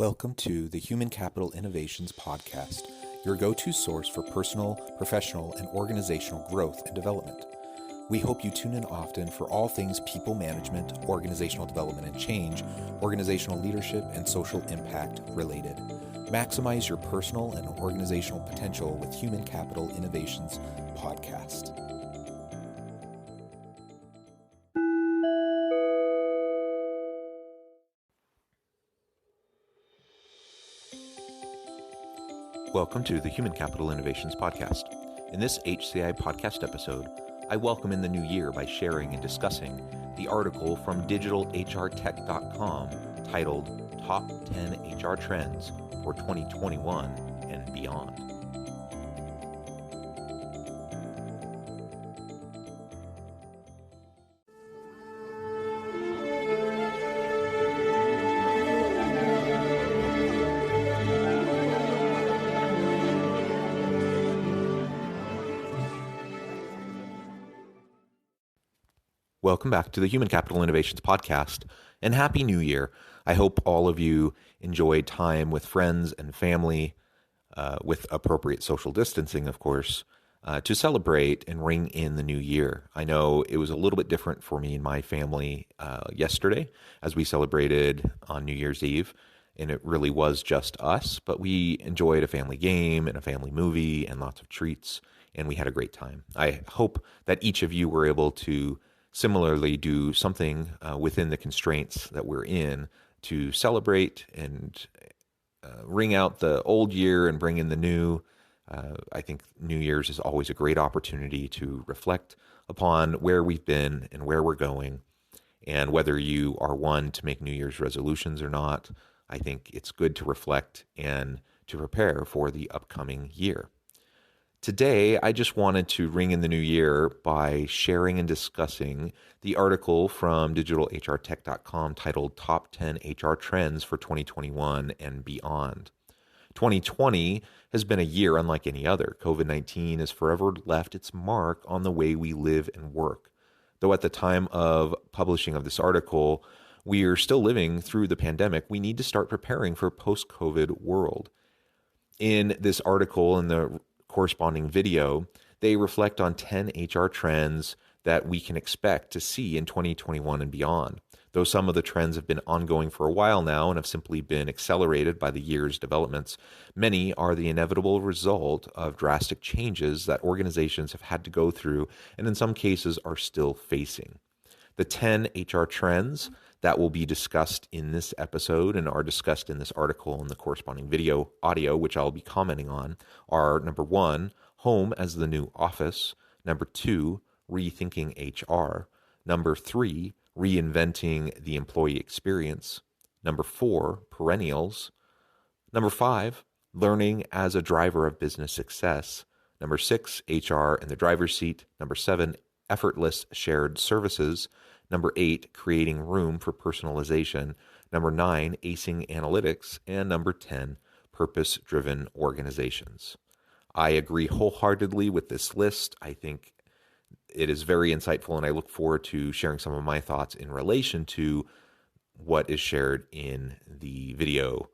Welcome to the Human Capital Innovations Podcast, your go-to source for personal, professional, and organizational growth and development. We hope you tune in often for all things people management, organizational development and change, organizational leadership, and social impact related. Maximize your personal and organizational potential with Human Capital Innovations Podcast. Welcome to the Human Capital Innovations Podcast. In this HCI podcast episode, I welcome in the new year by sharing and discussing the article from digitalhrtech.com titled Top 10 HR Trends for 2021 and Beyond. Welcome back to the Human Capital Innovations Podcast, and Happy New Year. I hope all of you enjoyed time with friends and family, with appropriate social distancing, of course, to celebrate and ring in the new year. I know it was a little bit different for me and my family yesterday as we celebrated on New Year's Eve, and it really was just us, but we enjoyed a family game and a family movie and lots of treats, and we had a great time. I hope that each of you were able to similarly do something within the constraints that we're in to celebrate and ring out the old year and bring in the new. I think New Year's is always a great opportunity to reflect upon where we've been and where we're going. And whether you are one to make New Year's resolutions or not, I think it's good to reflect and to prepare for the upcoming year. Today, I just wanted to ring in the new year by sharing and discussing the article from digitalhrtech.com titled Top 10 HR Trends for 2021 and Beyond. 2020 has been a year unlike any other. COVID-19 has forever left its mark on the way we live and work. Though at the time of publishing of this article, we are still living through the pandemic, we need to start preparing for a post-COVID world. In this article, in the corresponding video, they reflect on 10 HR trends that we can expect to see in 2021 and beyond. Though some of the trends have been ongoing for a while now and have simply been accelerated by the year's developments, many are the inevitable result of drastic changes that organizations have had to go through and in some cases are still facing. The 10 HR trends that will be discussed in this episode and are discussed in this article and the corresponding video audio, which I'll be commenting on, are number 1, home as the new office. Number 2, rethinking HR. Number 3, reinventing the employee experience. Number 4, perennials. Number 5, learning as a driver of business success. Number 6, HR in the driver's seat. Number 7, effortless shared services. Number 8, creating room for personalization. Number 9, acing analytics. And number 10, purpose-driven organizations. I agree wholeheartedly with this list. I think it is very insightful, and I look forward to sharing some of my thoughts in relation to what is shared in the video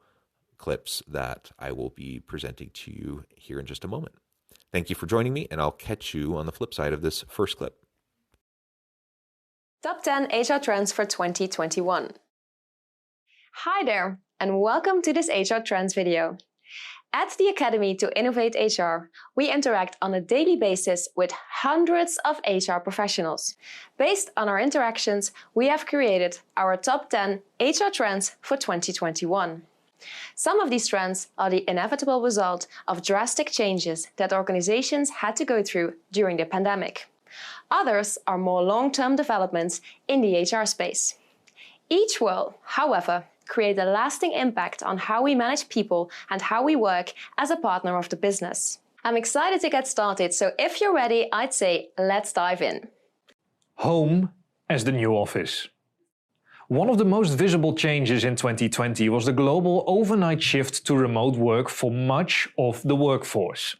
clips that I will be presenting to you here in just a moment. Thank you for joining me, and I'll catch you on the flip side of this first clip. Top 10 HR Trends for 2021. Hi there, and welcome to this HR Trends video. At the Academy to Innovate HR, we interact on a daily basis with hundreds of HR professionals. Based on our interactions, we have created our top 10 HR trends for 2021. Some of these trends are the inevitable result of drastic changes that organizations had to go through during the pandemic. Others are more long-term developments in the HR space. Each will, however, create a lasting impact on how we manage people and how we work as a partner of the business. I'm excited to get started, so if you're ready, I'd say let's dive in. Home as the new office. One of the most visible changes in 2020 was the global overnight shift to remote work for much of the workforce.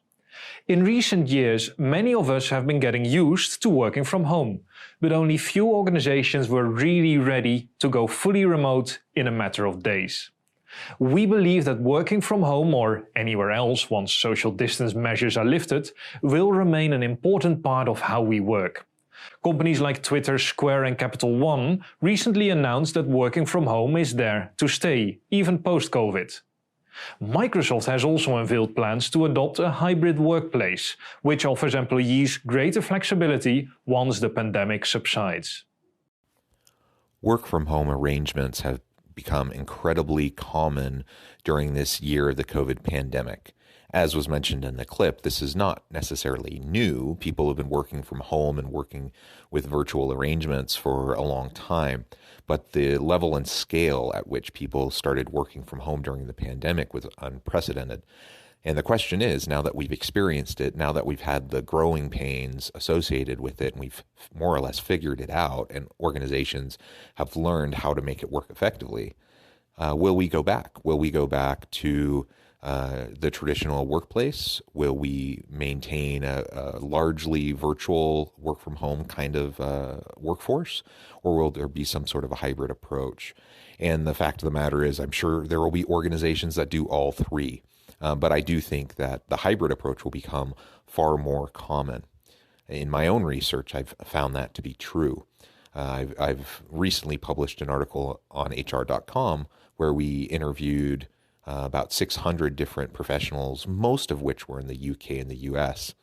In recent years, many of us have been getting used to working from home, but only few organizations were really ready to go fully remote in a matter of days. We believe that working from home or anywhere else once social distance measures are lifted will remain an important part of how we work. Companies like Twitter, Square and Capital One recently announced that working from home is there to stay, even post-COVID. Microsoft has also unveiled plans to adopt a hybrid workplace, which offers employees greater flexibility once the pandemic subsides. Work from home arrangements have become incredibly common during this year of the COVID pandemic. As was mentioned in the clip, this is not necessarily new. People have been working from home and working with virtual arrangements for a long time. But the level and scale at which people started working from home during the pandemic was unprecedented. And the question is, now that we've experienced it, now that we've had the growing pains associated with it, and we've more or less figured it out, and organizations have learned how to make it work effectively, will we go back? Will we go back to the traditional workplace? Will we maintain a largely virtual work from home kind of workforce? Or will there be some sort of a hybrid approach? And the fact of the matter is, I'm sure there will be organizations that do all three. But I do think that the hybrid approach will become far more common. In my own research, I've found that to be true. I've recently published an article on HR.com where we interviewed about 600 different professionals, most of which were in the UK and the US.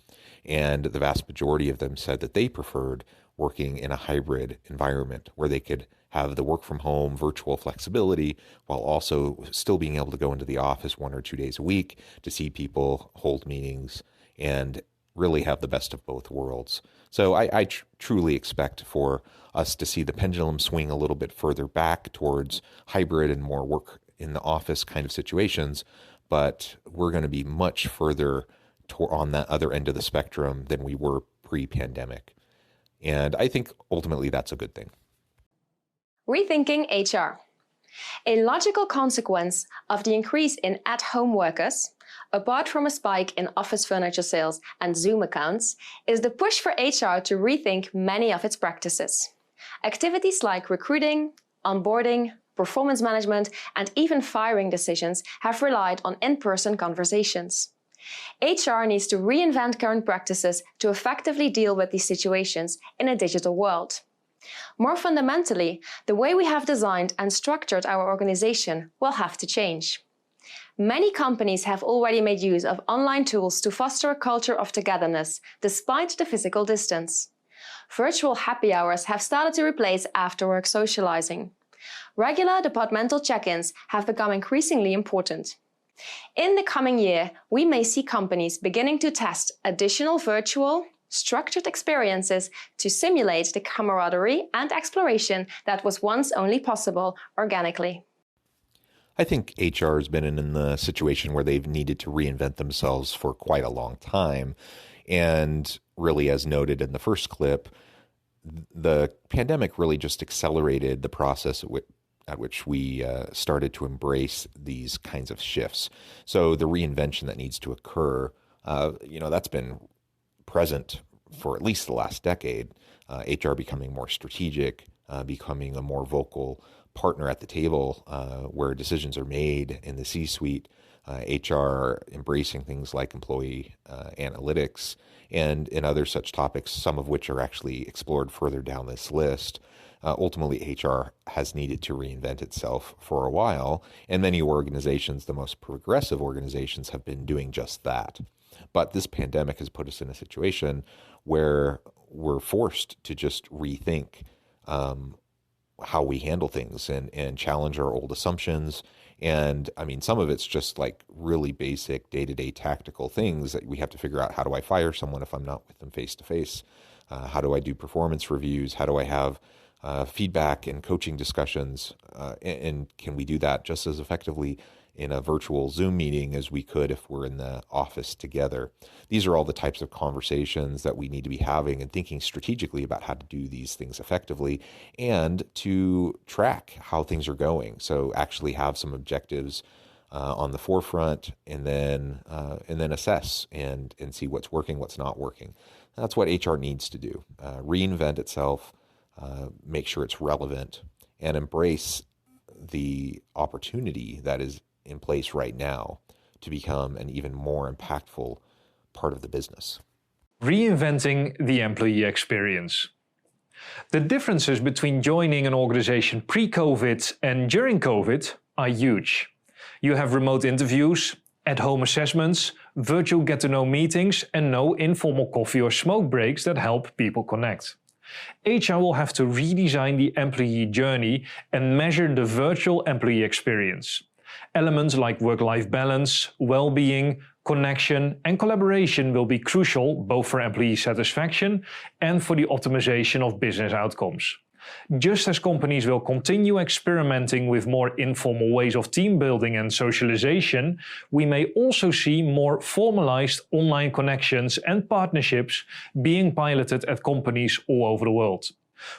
And the vast majority of them said that they preferred working in a hybrid environment where they could have the work from home virtual flexibility while also still being able to go into the office 1 or 2 days a week to see people, hold meetings, and really have the best of both worlds. So I truly expect for us to see the pendulum swing a little bit further back towards hybrid and more work in the office kind of situations, but we're going to be much further on that other end of the spectrum than we were pre-pandemic. And I think ultimately that's a good thing. Rethinking HR. A logical consequence of the increase in at-home workers, apart from a spike in office furniture sales and Zoom accounts, is the push for HR to rethink many of its practices. Activities like recruiting, onboarding, performance management, and even firing decisions have relied on in-person conversations. HR needs to reinvent current practices to effectively deal with these situations in a digital world. More fundamentally, the way we have designed and structured our organization will have to change. Many companies have already made use of online tools to foster a culture of togetherness, despite the physical distance. Virtual happy hours have started to replace after-work socializing. Regular departmental check-ins have become increasingly important. In the coming year, we may see companies beginning to test additional virtual, structured experiences to simulate the camaraderie and exploration that was once only possible organically. I think HR has been in the situation where they've needed to reinvent themselves for quite a long time. And really, as noted in the first clip, the pandemic really just accelerated the process at which we started to embrace these kinds of shifts. So the reinvention that needs to occur, that's been present for at least the last decade. HR becoming more strategic, becoming a more vocal partner at the table where decisions are made in the C-suite, HR embracing things like employee analytics and other such topics, some of which are actually explored further down this list. Ultimately, HR has needed to reinvent itself for a while, and many organizations, the most progressive organizations, have been doing just that. But this pandemic has put us in a situation where we're forced to just rethink how we handle things and challenge our old assumptions. And I mean, some of it's just like really basic day-to-day tactical things that we have to figure out. How do I fire someone if I'm not with them face to face? How do I do performance reviews? How do I have feedback and coaching discussions? And can we do that just as effectively in a virtual Zoom meeting as we could if we're in the office together? These are all the types of conversations that we need to be having and thinking strategically about how to do these things effectively and to track how things are going. So actually have some objectives on the forefront and then assess and see what's working, what's not working. That's what HR needs to do. Reinvent itself, make sure it's relevant, and embrace the opportunity that is in place right now to become an even more impactful part of the business. Reinventing the employee experience. The differences between joining an organization pre-COVID and during COVID are huge. You have remote interviews, at-home assessments, virtual get-to-know meetings, and no informal coffee or smoke breaks that help people connect. HR will have to redesign the employee journey and measure the virtual employee experience. Elements like work-life balance, well-being, connection, and collaboration will be crucial both for employee satisfaction and for the optimization of business outcomes. Just as companies will continue experimenting with more informal ways of team building and socialization, we may also see more formalized online connections and partnerships being piloted at companies all over the world.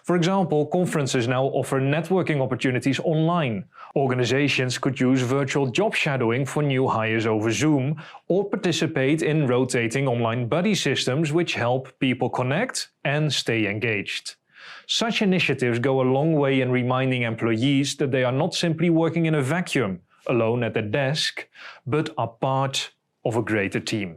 For example, conferences now offer networking opportunities online. Organizations could use virtual job shadowing for new hires over Zoom, or participate in rotating online buddy systems which help people connect and stay engaged. Such initiatives go a long way in reminding employees that they are not simply working in a vacuum, alone at the desk, but are part of a greater team.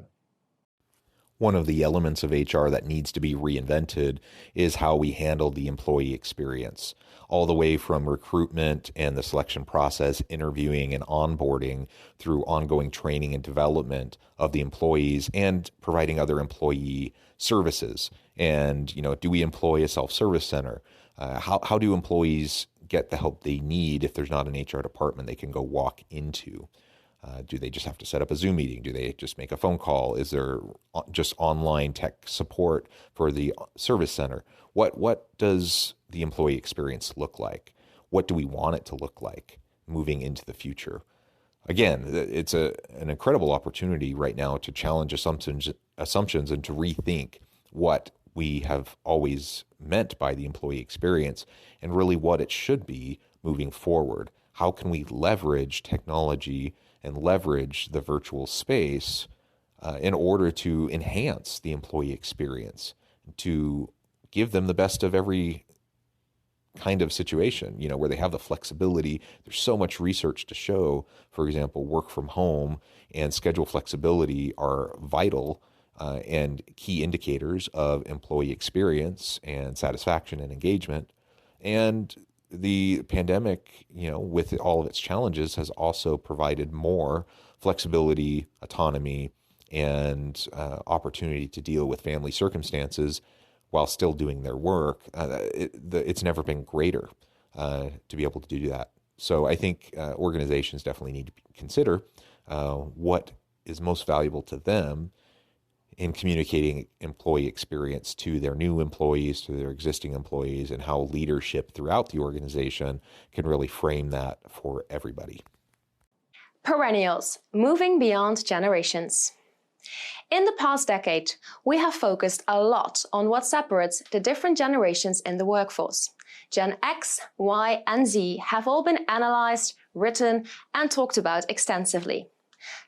One of the elements of HR that needs to be reinvented is how we handle the employee experience, all the way from recruitment and the selection process, interviewing and onboarding, through ongoing training and development of the employees and providing other employee services. And, do we employ a self-service center? How do employees get the help they need if there's not an HR department they can go walk into? Do they just have to set up a Zoom meeting? Do they just make a phone call? Is there just online tech support for the service center? What does the employee experience look like? What do we want it to look like moving into the future? Again, it's an incredible opportunity right now to challenge assumptions and to rethink what we have always meant by the employee experience and really what it should be moving forward. How can we leverage technology and leverage the virtual space in order to enhance the employee experience, to give them the best of every kind of situation, where they have the flexibility. There's so much research to show, for example, work from home and schedule flexibility are vital and key indicators of employee experience and satisfaction and engagement. And the pandemic, with all of its challenges, has also provided more flexibility, autonomy, and opportunity to deal with family circumstances while still doing their work. It's never been greater to be able to do that. So I think organizations definitely need to consider what is most valuable to them in communicating employee experience to their new employees, to their existing employees, and how leadership throughout the organization can really frame that for everybody. Perennials, moving beyond generations. In the past decade, we have focused a lot on what separates the different generations in the workforce. Gen X, Y, and Z have all been analyzed, written, and talked about extensively.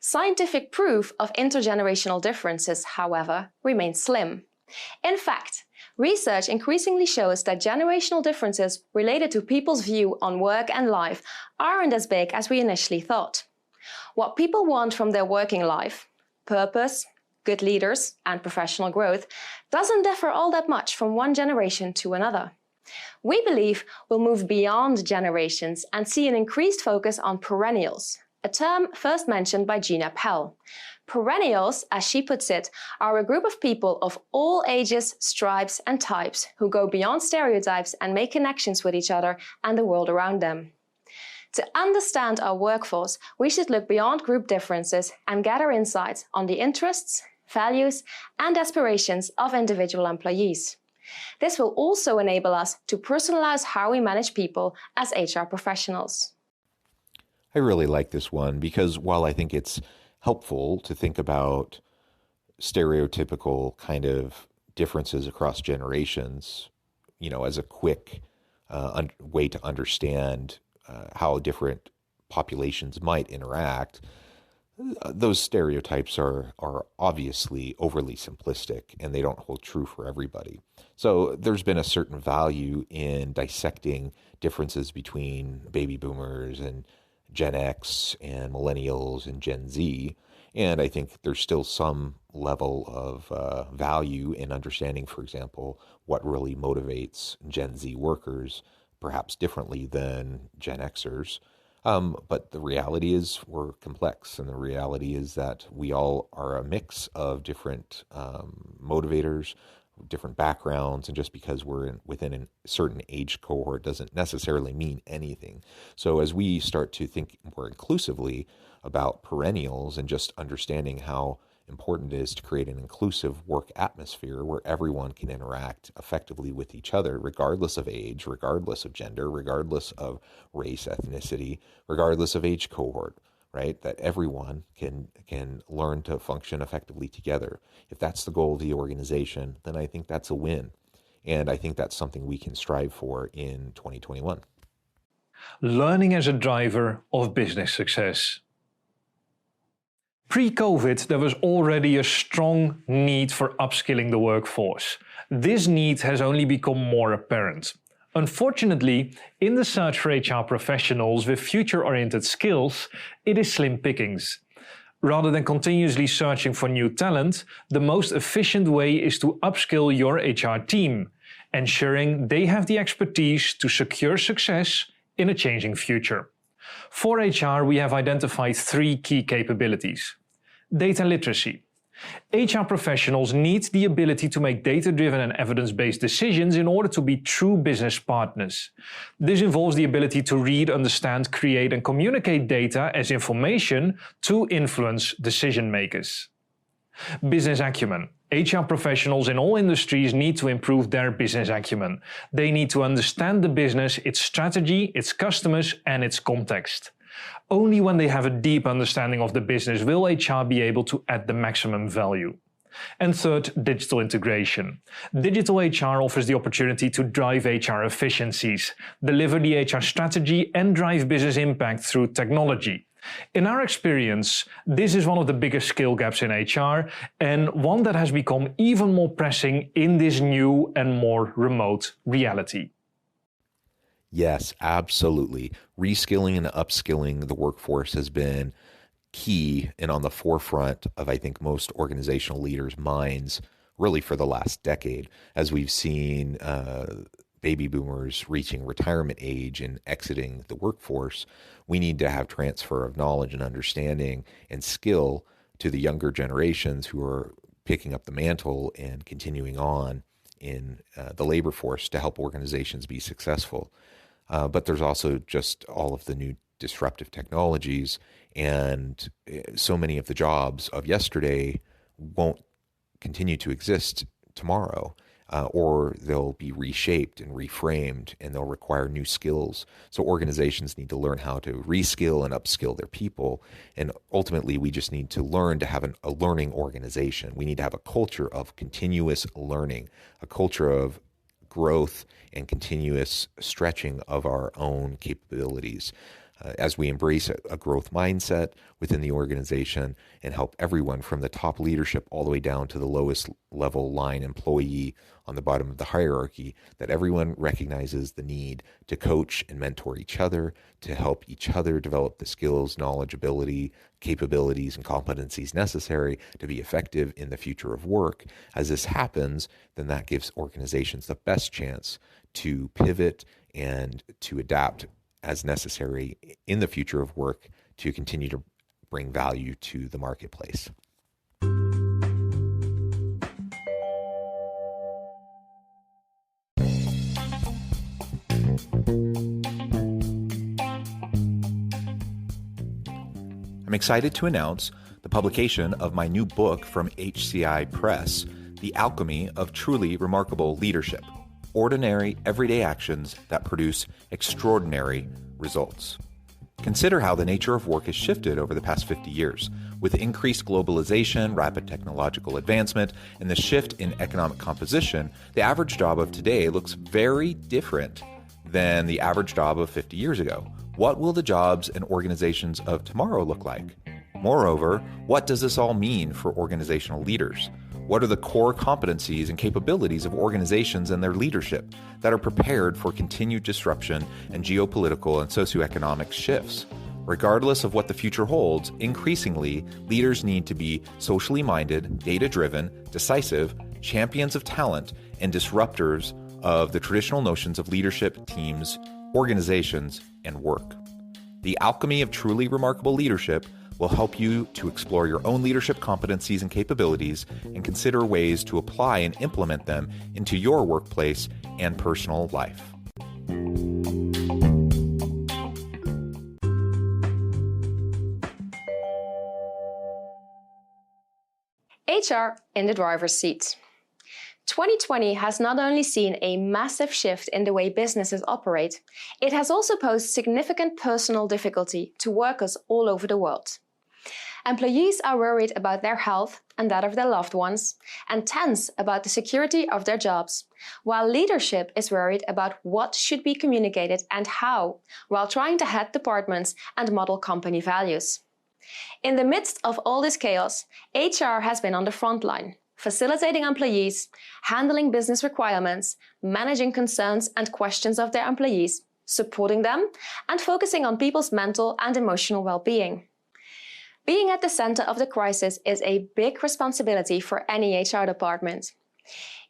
Scientific proof of intergenerational differences, however, remains slim. In fact, research increasingly shows that generational differences related to people's view on work and life aren't as big as we initially thought. What people want from their working life, purpose, good leaders, and professional growth, doesn't differ all that much from one generation to another. We believe we'll move beyond generations and see an increased focus on perennials, a term first mentioned by Gina Pell. Perennials, as she puts it, are a group of people of all ages, stripes, and types who go beyond stereotypes and make connections with each other and the world around them. To understand our workforce, we should look beyond group differences and gather insights on the interests, values, and aspirations of individual employees. This will also enable us to personalize how we manage people as HR professionals. I really like this one because while I think it's helpful to think about stereotypical kind of differences across generations, as a quick way to understand how different populations might interact, those stereotypes are obviously overly simplistic and they don't hold true for everybody. So there's been a certain value in dissecting differences between baby boomers and Gen X and millennials and Gen Z. And I think there's still some level of value in understanding, for example, what really motivates Gen Z workers, perhaps differently than Gen Xers. But the reality is we're complex, and the reality is that we all are a mix of different motivators, different backgrounds, and just because we're within a certain age cohort doesn't necessarily mean anything. So as we start to think more inclusively about perennials and just understanding how important it is to create an inclusive work atmosphere where everyone can interact effectively with each other, regardless of age, regardless of gender, regardless of race, ethnicity, regardless of age cohort, right? That everyone can learn to function effectively together. If that's the goal of the organization, then I think that's a win. And I think that's something we can strive for in 2021. Learning as a driver of business success. Pre-COVID, there was already a strong need for upskilling the workforce. This need has only become more apparent. Unfortunately, in the search for HR professionals with future-oriented skills, it is slim pickings. Rather than continuously searching for new talent, the most efficient way is to upskill your HR team, ensuring they have the expertise to secure success in a changing future. For HR, we have identified 3 key capabilities. Data literacy. HR professionals need the ability to make data-driven and evidence-based decisions in order to be true business partners. This involves the ability to read, understand, create, and communicate data as information to influence decision makers. Business acumen. HR professionals in all industries need to improve their business acumen. They need to understand the business, its strategy, its customers, and its context. Only when they have a deep understanding of the business will HR be able to add the maximum value. And third, digital integration. Digital HR offers the opportunity to drive HR efficiencies, deliver the HR strategy, and drive business impact through technology. In our experience, this is one of the biggest skill gaps in HR, and one that has become even more pressing in this new and more remote reality. Yes, absolutely. Reskilling and upskilling the workforce has been key and on the forefront of, I think, most organizational leaders' minds really for the last decade, as we've seen baby boomers reaching retirement age and exiting the workforce. We need to have transfer of knowledge and understanding and skill to the younger generations who are picking up the mantle and continuing on in the labor force to help organizations be successful. But there's also just all of the new disruptive technologies, and so many of the jobs of yesterday won't continue to exist tomorrow, or they'll be reshaped and reframed, and they'll require new skills. So organizations need to learn how to reskill and upskill their people. And ultimately, we just need to learn to have a learning organization. We need to have a culture of continuous learning, a culture of growth and continuous stretching of our own capabilities. As we embrace a growth mindset within the organization and help everyone from the top leadership all the way down to the lowest level line employee on the bottom of the hierarchy, that everyone recognizes the need to coach and mentor each other, to help each other develop the skills, knowledge, ability, capabilities, and competencies necessary to be effective in the future of work. As this happens, then that gives organizations the best chance to pivot and to adapt as necessary in the future of work to continue to bring value to the marketplace. I'm excited to announce the publication of my new book from HCI Press, The Alchemy of Truly Remarkable Leadership: Ordinary, Everyday Actions That Produce Extraordinary Results. Consider how the nature of work has shifted over the past 50 years. With increased globalization, rapid technological advancement, and the shift in economic composition, the average job of today looks very different than the average job of 50 years ago. What will the jobs and organizations of tomorrow look like? Moreover, what does this all mean for organizational leaders? What are the core competencies and capabilities of organizations and their leadership that are prepared for continued disruption and geopolitical and socioeconomic shifts? Regardless of what the future holds, increasingly, leaders need to be socially minded, data-driven, decisive, champions of talent, and disruptors of the traditional notions of leadership, teams, organizations, and work. The alchemy of truly remarkable leadership will help you to explore your own leadership competencies and capabilities and consider ways to apply and implement them into your workplace and personal life. HR in the driver's seat. 2020 has not only seen a massive shift in the way businesses operate, it has also posed significant personal difficulty to workers all over the world. Employees are worried about their health and that of their loved ones, and tense about the security of their jobs, while leadership is worried about what should be communicated and how, while trying to head departments and model company values. In the midst of all this chaos, HR has been on the front line, facilitating employees, handling business requirements, managing concerns and questions of their employees, supporting them, and focusing on people's mental and emotional well-being. Being at the center of the crisis is a big responsibility for any HR department.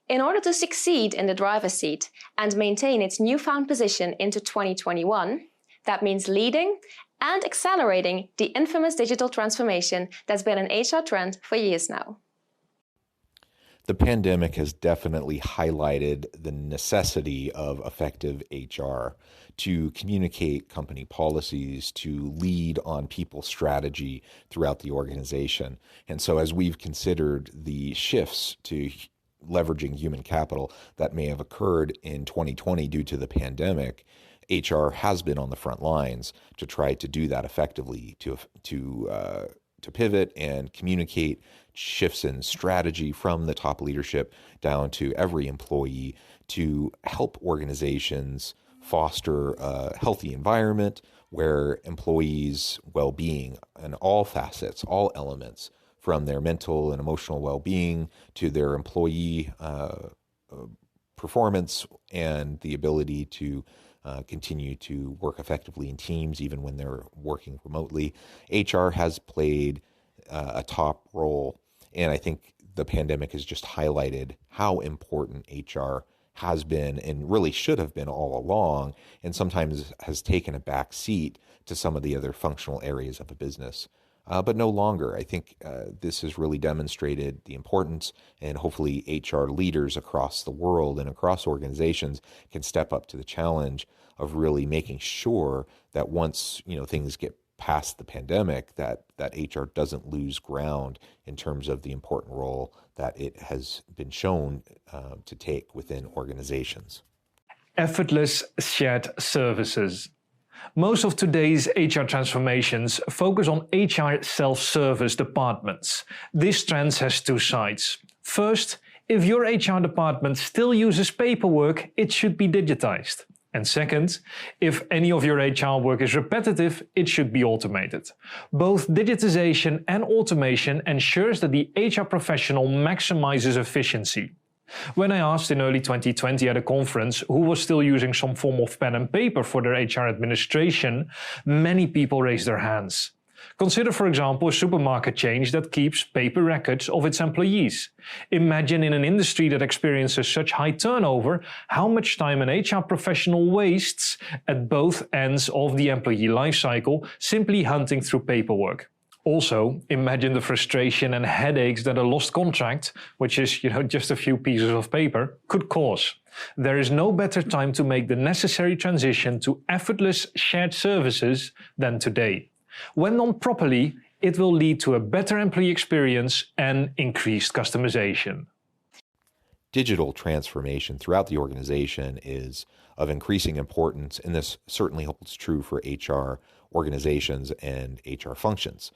In order to succeed in the driver's seat and maintain its newfound position into 2021, that means leading and accelerating the infamous digital transformation that's been an HR trend for years now. The pandemic has definitely highlighted the necessity of effective HR to communicate company policies, to lead on people strategy throughout the organization. And so as we've considered the shifts to leveraging human capital that may have occurred in 2020 due to the pandemic, HR has been on the front lines to try to do that effectively, to pivot and communicate shifts in strategy from the top leadership down to every employee to help organizations foster a healthy environment where employees' well-being in all facets, all elements, from their mental and emotional well-being to their employee performance and the ability to continue to work effectively in teams even when they're working remotely. HR has played a top role, and I think the pandemic has just highlighted how important HR has been and really should have been all along, and sometimes has taken a back seat to some of the other functional areas of a business. But no longer. I think this has really demonstrated the importance, and hopefully HR leaders across the world and across organizations can step up to the challenge of really making sure that once things get past the pandemic, that HR doesn't lose ground in terms of the important role that it has been shown to take within organizations. Effortless shared services. Most of today's HR transformations focus on HR self-service departments. This trend has two sides. First, if your HR department still uses paperwork, it should be digitized. And second, if any of your HR work is repetitive, it should be automated. Both digitization and automation ensures that the HR professional maximizes efficiency. When I asked in early 2020 at a conference who was still using some form of pen and paper for their HR administration, many people raised their hands. Consider, for example, a supermarket chain that keeps paper records of its employees. Imagine in an industry that experiences such high turnover, how much time an HR professional wastes at both ends of the employee life cycle simply hunting through paperwork. Also, imagine the frustration and headaches that a lost contract, which is just a few pieces of paper, could cause. There is no better time to make the necessary transition to effortless shared services than today. When done properly, it will lead to a better employee experience and increased customization. Digital transformation throughout the organization is of increasing importance, and this certainly holds true for HR organizations and HR functions.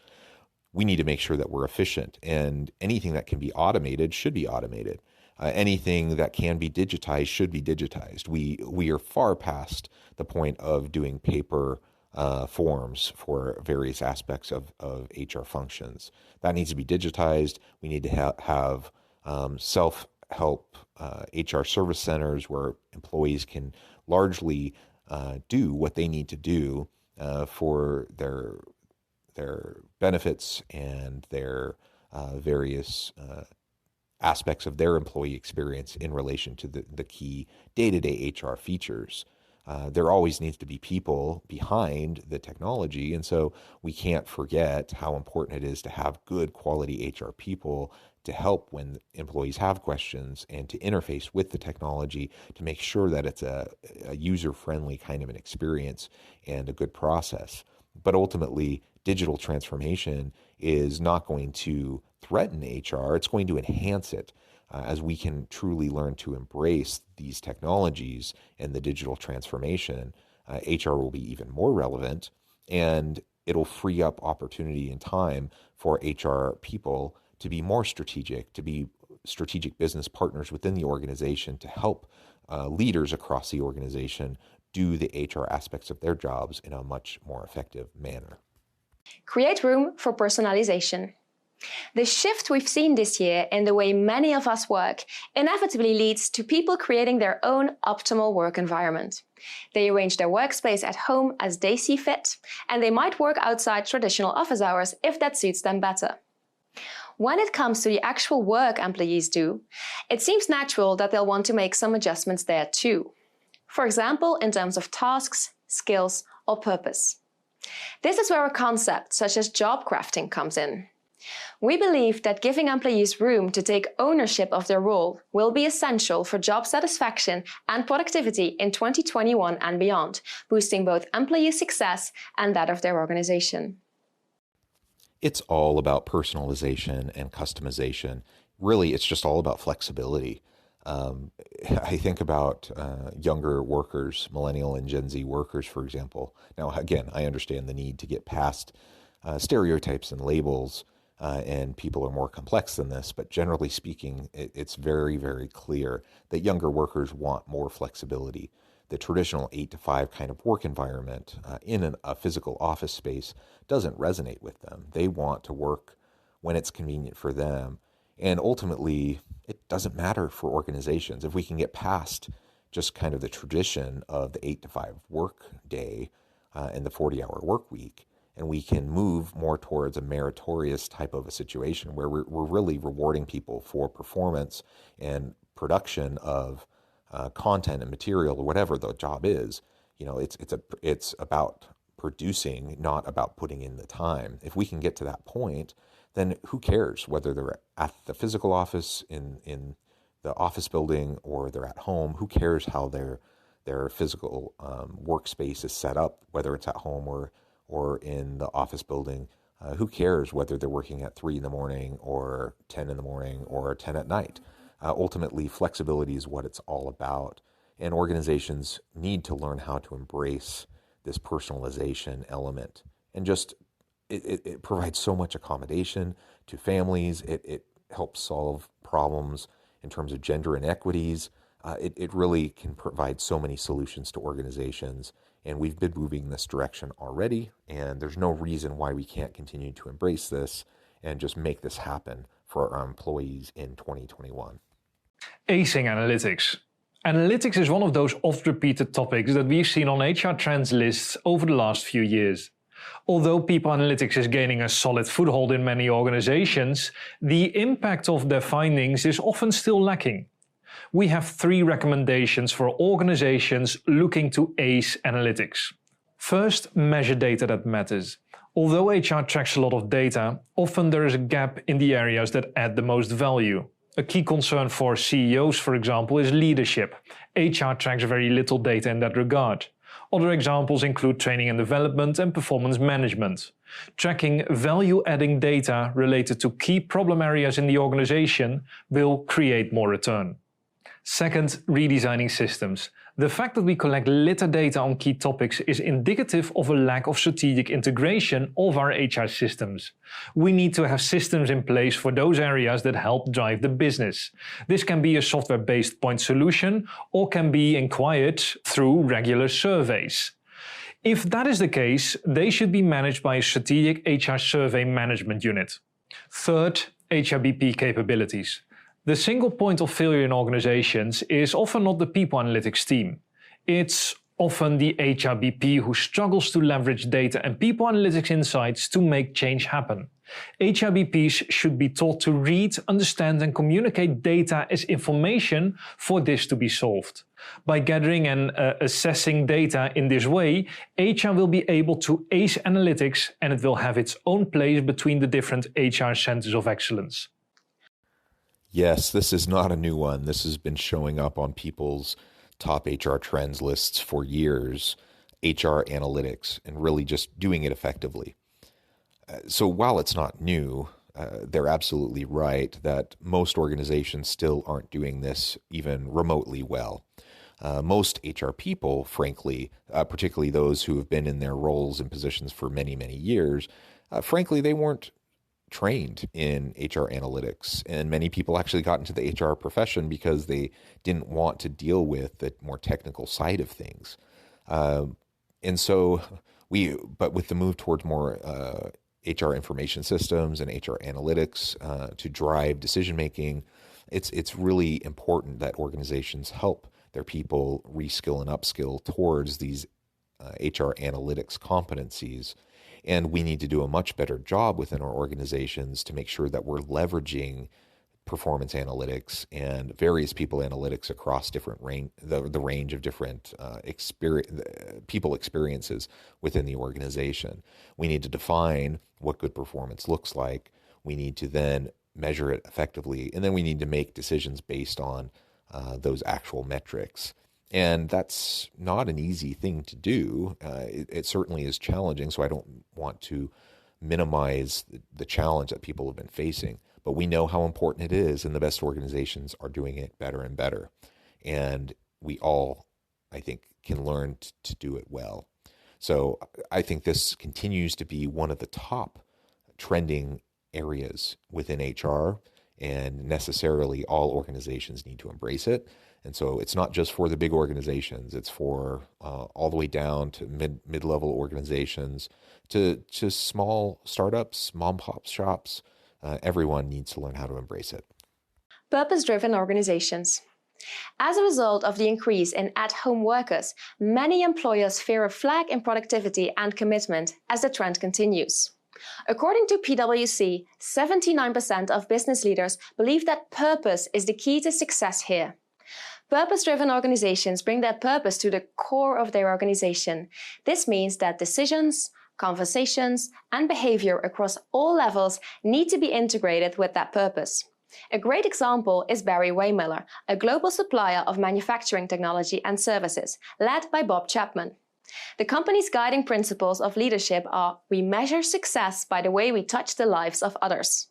We need to make sure that we're efficient, and anything that can be automated should be automated. Anything that can be digitized should be digitized. We are far past the point of doing paper forms for various aspects of HR functions. That needs to be digitized. We need to have self-help HR service centers where employees can largely do what they need to do for their benefits and their various aspects of their employee experience in relation to the key day-to-day HR features. There always needs to be people behind the technology, and so we can't forget how important it is to have good quality HR people to help when employees have questions and to interface with the technology to make sure that it's a user-friendly kind of an experience and a good process. But ultimately, digital transformation is not going to threaten HR, it's going to enhance it. As we can truly learn to embrace these technologies and the digital transformation, HR will be even more relevant, and it'll free up opportunity and time for HR people to be more strategic, to be strategic business partners within the organization to help leaders across the organization do the HR aspects of their jobs in a much more effective manner. Create room for personalization. The shift we've seen this year in the way many of us work inevitably leads to people creating their own optimal work environment. They arrange their workspace at home as they see fit, and they might work outside traditional office hours if that suits them better. When it comes to the actual work employees do, it seems natural that they'll want to make some adjustments there too. For example, in terms of tasks, skills, or purpose. This is where a concept such as job crafting comes in. We believe that giving employees room to take ownership of their role will be essential for job satisfaction and productivity in 2021 and beyond, boosting both employee success and that of their organization. It's all about personalization and customization. Really, it's just all about flexibility. I think about younger workers, millennial and Gen Z workers, for example. Now, again, I understand the need to get past stereotypes and labels, and people are more complex than this, but generally speaking, it's very, very clear that younger workers want more flexibility. The traditional 8 to 5 kind of work environment in a physical office space doesn't resonate with them. They want to work when it's convenient for them. And ultimately, it doesn't matter for organizations. If we can get past just kind of the tradition of the 8 to 5 work day and the 40-hour work week, and we can move more towards a meritorious type of a situation where we're really rewarding people for performance and production of content and material or whatever the job is. You know, it's about producing, not about putting in the time. If we can get to that point, then who cares whether they're at the physical office in the office building or they're at home? Who cares how their physical workspace is set up, whether it's at home or in the office building? Who cares whether they're working at 3 in the morning or 10 in the morning or 10 at night? Ultimately, flexibility is what it's all about. And organizations need to learn how to embrace this personalization element. And just, it provides so much accommodation to families. It helps solve problems in terms of gender inequities. It really can provide so many solutions to organizations. And we've been moving in this direction already. And there's no reason why we can't continue to embrace this and just make this happen for our employees in 2021. Acing analytics. Analytics is one of those oft-repeated topics that we've seen on HR trends lists over the last few years. Although people analytics is gaining a solid foothold in many organizations, the impact of their findings is often still lacking. We have 3 recommendations for organizations looking to ace analytics. First, measure data that matters. Although HR tracks a lot of data, often there is a gap in the areas that add the most value. A key concern for CEOs, for example, is leadership. HR tracks very little data in that regard. Other examples include training and development and performance management. Tracking value-adding data related to key problem areas in the organization will create more return. Second, redesigning systems. The fact that we collect little data on key topics is indicative of a lack of strategic integration of our HR systems. We need to have systems in place for those areas that help drive the business. This can be a software-based point solution or can be inquired through regular surveys. If that is the case, they should be managed by a strategic HR survey management unit. Third, HRBP capabilities. The single point of failure in organizations is often not the people analytics team. It's often the HRBP who struggles to leverage data and people analytics insights to make change happen. HRBPs should be taught to read, understand and communicate data as information for this to be solved. By gathering and assessing data in this way, HR will be able to ace analytics and it will have its own place between the different HR centers of excellence. Yes, this is not a new one. This has been showing up on people's top HR trends lists for years, HR analytics, and really just doing it effectively. So while it's not new, they're absolutely right that most organizations still aren't doing this even remotely well. Most HR people, frankly, particularly those who have been in their roles and positions for many, many years, frankly, they weren't trained in HR analytics. And many people actually got into the HR profession because they didn't want to deal with the more technical side of things. And so but with the move towards more HR information systems and HR analytics to drive decision making, it's really important that organizations help their people reskill and upskill towards these HR analytics competencies. And we need to do a much better job within our organizations to make sure that we're leveraging performance analytics and various people analytics across different the range of different people experiences within the organization. We need to define what good performance looks like. We need to then measure it effectively, and then we need to make decisions based on those actual metrics. And that's not an easy thing to do. It certainly is challenging, so I don't want to minimize the challenge that people have been facing. But we know how important it is, and the best organizations are doing it better and better. And we all, I think, can learn to do it well. So I think this continues to be one of the top trending areas within HR, and necessarily all organizations need to embrace it. And so it's not just for the big organizations, it's for all the way down to mid-level organizations, to small startups, mom-pop shops. Everyone needs to learn how to embrace it. Purpose-driven organizations. As a result of the increase in at-home workers, many employers fear a flag in productivity and commitment as the trend continues. According to PwC, 79% of business leaders believe that purpose is the key to success here. Purpose-driven organizations bring their purpose to the core of their organization. This means that decisions, conversations, and behavior across all levels need to be integrated with that purpose. A great example is Barry Waymiller, a global supplier of manufacturing technology and services, led by Bob Chapman. The company's guiding principles of leadership are: we measure success by the way we touch the lives of others.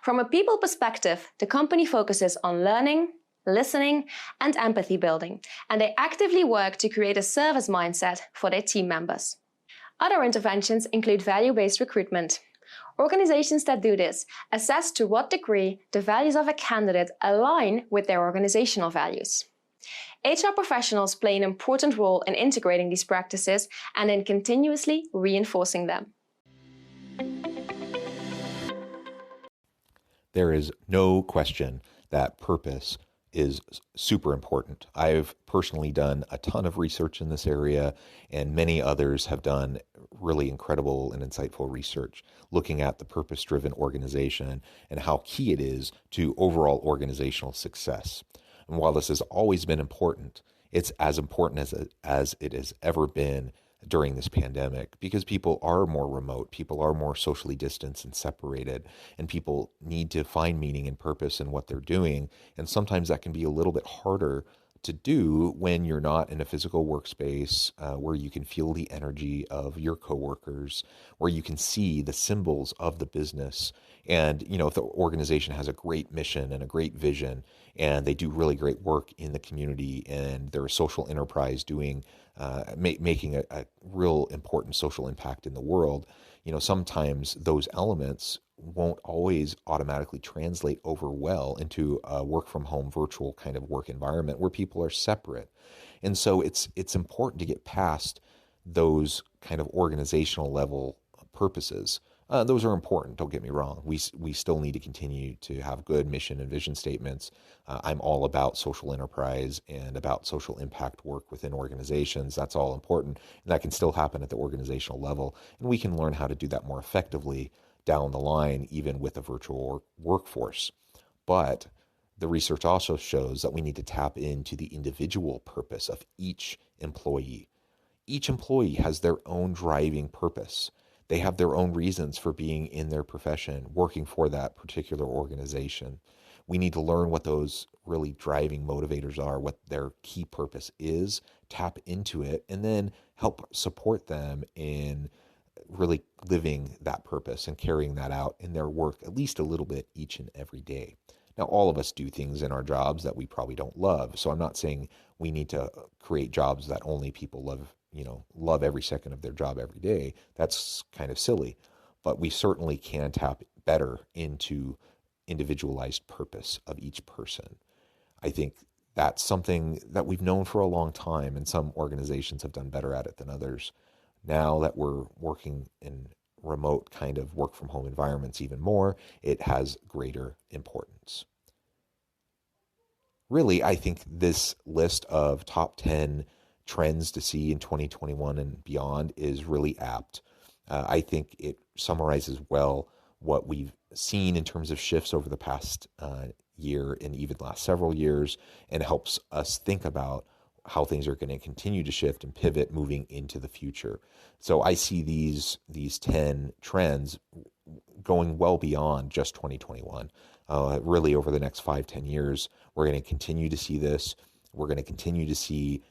From a people perspective, the company focuses on learning, listening, and empathy building, and they actively work to create a service mindset for their team members. Other interventions include value-based recruitment. Organizations that do this assess to what degree the values of a candidate align with their organizational values. HR professionals play an important role in integrating these practices and in continuously reinforcing them. There is no question that purpose is super important. I've personally done a ton of research in this area, and many others have done really incredible and insightful research looking at the purpose-driven organization and how key it is to overall organizational success. And while this has always been important, it's as important as it has ever been during this pandemic, because people are more remote, people are more socially distanced and separated, and people need to find meaning and purpose in what they're doing. And sometimes that can be a little bit harder to do when you're not in a physical workspace where you can feel the energy of your coworkers, where you can see the symbols of the business. And, you know, if the organization has a great mission and a great vision, and they do really great work in the community, and they're a social enterprise doing making a real important social impact in the world, you know, sometimes those elements won't always automatically translate over well into a work from home virtual kind of work environment where people are separate. And so it's important to get past those kind of organizational level purposes Those are important, don't get me wrong. We still need to continue to have good mission and vision statements. I'm all about social enterprise and about social impact work within organizations. That's all important, and that can still happen at the organizational level. And we can learn how to do that more effectively down the line, even with a virtual workforce. But the research also shows that we need to tap into the individual purpose of each employee. Each employee has their own driving purpose. They have their own reasons for being in their profession, working for that particular organization. We need to learn what those really driving motivators are, what their key purpose is, tap into it, and then help support them in really living that purpose and carrying that out in their work at least a little bit each and every day. Now, all of us do things in our jobs that we probably don't love. So I'm not saying we need to create jobs that only people love every second of their job every day. That's kind of silly. But we certainly can tap better into individualized purpose of each person. I think that's something that we've known for a long time, and some organizations have done better at it than others. Now that we're working in remote kind of work from home environments even more, it has greater importance. Really, I think this list of top 10 trends to see in 2021 and beyond is really apt. I think it summarizes well what we've seen in terms of shifts over the past year and even last several years, and helps us think about how things are going to continue to shift and pivot moving into the future. So I see these 10 trends going well beyond just 2021. Really over the next 5-10 years, we're going to continue to see this. We're going to continue to see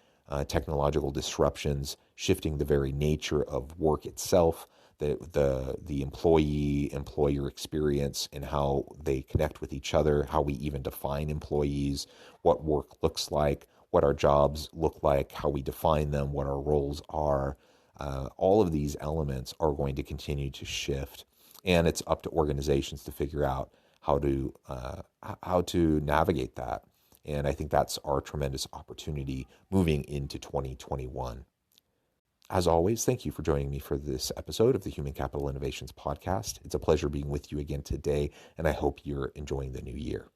technological disruptions shifting the very nature of work itself, the employee-employer experience, and how they connect with each other, how we even define employees, what work looks like, what our jobs look like, how we define them, what our roles are. All of these elements are going to continue to shift, and it's up to organizations to figure out how to navigate that. And I think that's our tremendous opportunity moving into 2021. As always, thank you for joining me for this episode of the Human Capital Innovations Podcast. It's a pleasure being with you again today, and I hope you're enjoying the new year.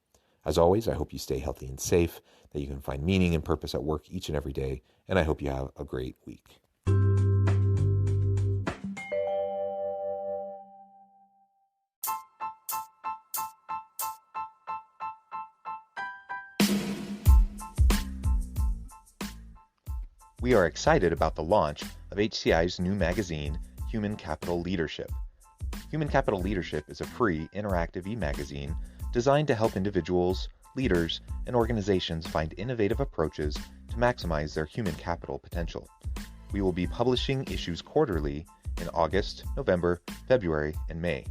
As always, I hope you stay healthy and safe, that you can find meaning and purpose at work each and every day, and I hope you have a great week. We are excited about the launch of HCI's new magazine, Human Capital Leadership. Human Capital Leadership is a free, interactive e-magazine designed to help individuals, leaders, and organizations find innovative approaches to maximize their human capital potential. We will be publishing issues quarterly in August, November, February, and May.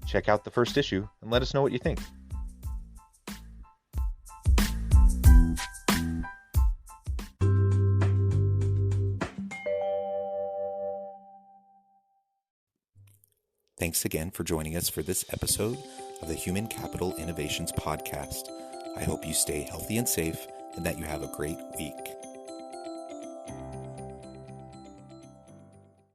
Check out the first issue and let us know what you think. Thanks again for joining us for this episode of the Human Capital Innovations Podcast. I hope you stay healthy and safe and that you have a great week.